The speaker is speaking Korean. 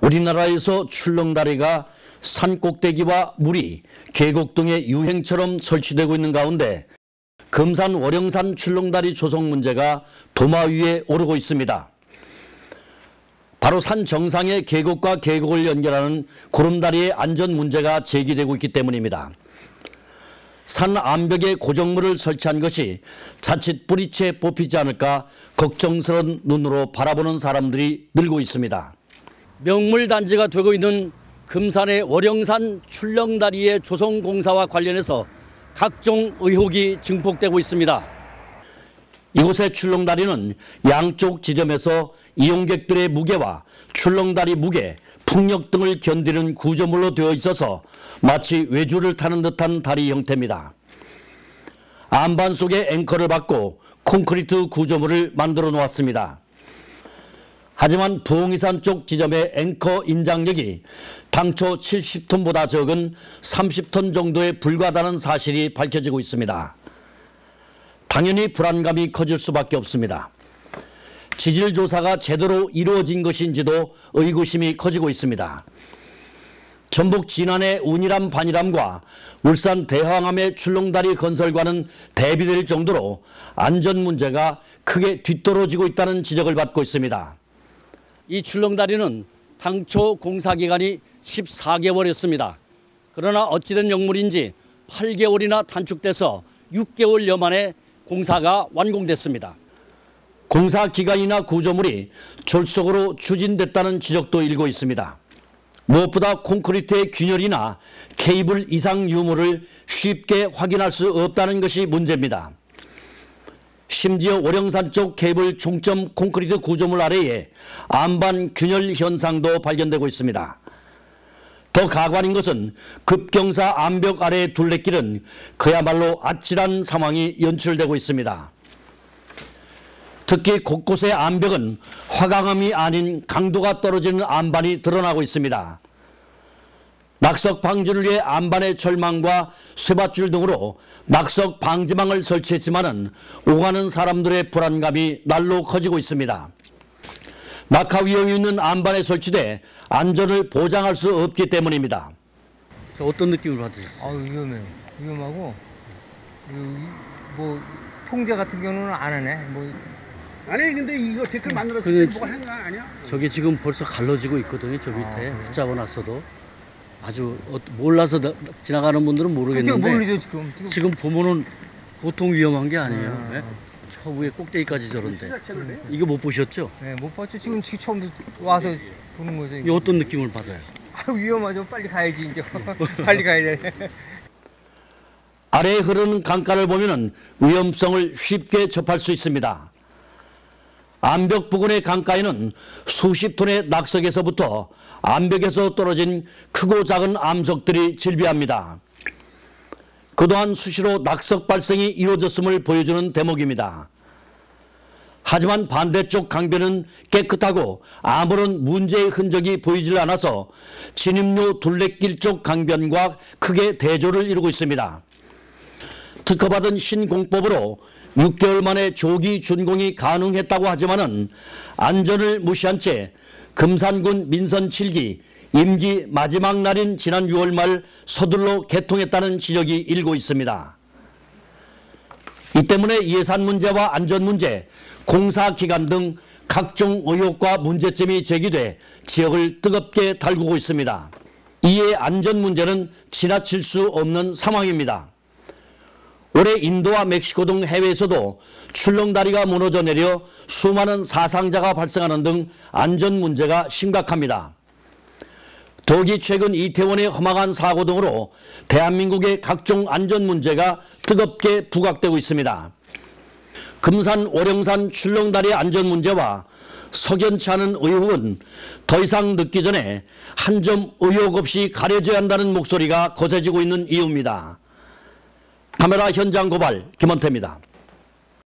우리나라에서 출렁다리가 산꼭대기와 무리, 계곡 등의 유행처럼 설치되고 있는 가운데 금산 월영산 출렁다리 조성 문제가 도마 위에 오르고 있습니다. 바로 산 정상의 계곡과 계곡을 연결하는 구름다리의 안전 문제가 제기되고 있기 때문입니다. 산 암벽에 고정물을 설치한 것이 자칫 뿌리채 뽑히지 않을까 걱정스러운 눈으로 바라보는 사람들이 늘고 있습니다. 명물단지가 되고 있는 금산의 월영산 출렁다리의 조성 공사와 관련해서 각종 의혹이 증폭되고 있습니다. 이곳의 출렁다리는 양쪽 지점에서 이용객들의 무게와 출렁다리 무게, 풍력 등을 견디는 구조물로 되어 있어서 마치 외주를 타는 듯한 다리 형태입니다. 안반 속에 앵커를 받고 콘크리트 구조물을 만들어 놓았습니다. 하지만 부엉이산 쪽 지점의 앵커 인장력이 당초 70톤보다 적은 30톤 정도에 불과하다는 사실이 밝혀지고 있습니다. 당연히 불안감이 커질 수밖에 없습니다. 지질 조사가 제대로 이루어진 것인지도 의구심이 커지고 있습니다. 전북 진안의 운이람 반이람과 울산 대황암의 출렁다리 건설과는 대비될 정도로 안전 문제가 크게 뒤떨어지고 있다는 지적을 받고 있습니다. 이 출렁다리는 당초 공사 기간이 14개월이었습니다. 그러나 어찌된 역물인지 8개월이나 단축돼서 6개월여 만에 공사가 완공됐습니다. 공사 기간이나 구조물이 졸속으로 추진됐다는 지적도 일고 있습니다. 무엇보다 콘크리트의 균열이나 케이블 이상 유무를 쉽게 확인할 수 없다는 것이 문제입니다. 심지어 월영산 쪽 케이블 중점 콘크리트 구조물 아래에 안반 균열 현상도 발견되고 있습니다. 더 가관인 것은 급경사 암벽 아래의 둘레길은 그야말로 아찔한 상황이 연출되고 있습니다. 특히 곳곳의 암벽은 화강암이 아닌 강도가 떨어지는 안반이 드러나고 있습니다. 낙석 방지를 위해 안반의 철망과 쇠밧줄 등으로 낙석 방지망을 설치했지만은 오가는 사람들의 불안감이 날로 커지고 있습니다. 낙하 위험이 있는 안반에 설치돼 안전을 보장할 수 없기 때문입니다. 어떤 느낌을 받으셨어요? 위험해요. 위험하고 뭐 통제 같은 경우는 안 하네. 아니 근데 이거 댓글 만들었을 때 뭐가 한 거 아니야? 저게 지금 벌써 갈라지고 있거든요. 저 밑에 붙잡아놨어도 아주 몰라서 지나가는 분들은 모르겠는데 모르죠, 지금 보면은 보통 위험한 게 아니에요. 네? 저 위에 꼭대기까지 저런데 이거 못 보셨죠? 네, 못 봤죠. 지금 처음 와서 보는 거죠. 이 어떤 느낌을 받아요? 위험하죠. 빨리 가야지 이제. 빨리 가야 돼. 아래에 흐르는 강가를 보면은 위험성을 쉽게 접할 수 있습니다. 암벽 부근의 강가에는 수십 톤의 낙석에서부터 암벽에서 떨어진 크고 작은 암석들이 질비합니다. 그동안 수시로 낙석 발생이 이루어졌음을 보여주는 대목입니다. 하지만 반대쪽 강변은 깨끗하고 아무런 문제의 흔적이 보이질 않아서 진입로 둘레길 쪽 강변과 크게 대조를 이루고 있습니다. 특허받은 신공법으로 6개월 만에 조기 준공이 가능했다고 하지만은 안전을 무시한 채 금산군 민선 7기 임기 마지막 날인 지난 6월 말 서둘러 개통했다는 지적이 일고 있습니다. 이 때문에 예산 문제와 안전 문제, 공사 기간 등 각종 의혹과 문제점이 제기돼 지역을 뜨겁게 달구고 있습니다. 이에 안전 문제는 지나칠 수 없는 상황입니다. 올해 인도와 멕시코 등 해외에서도 출렁다리가 무너져 내려 수많은 사상자가 발생하는 등 안전 문제가 심각합니다. 더욱이 최근 이태원의 험악한 사고 등으로 대한민국의 각종 안전 문제가 뜨겁게 부각되고 있습니다. 금산 월영산 출렁다리 안전 문제와 석연치 않은 의혹은 더 이상 늦기 전에 한 점 의혹 없이 가려져야 한다는 목소리가 거세지고 있는 이유입니다. 카메라 현장 고발 김원태입니다.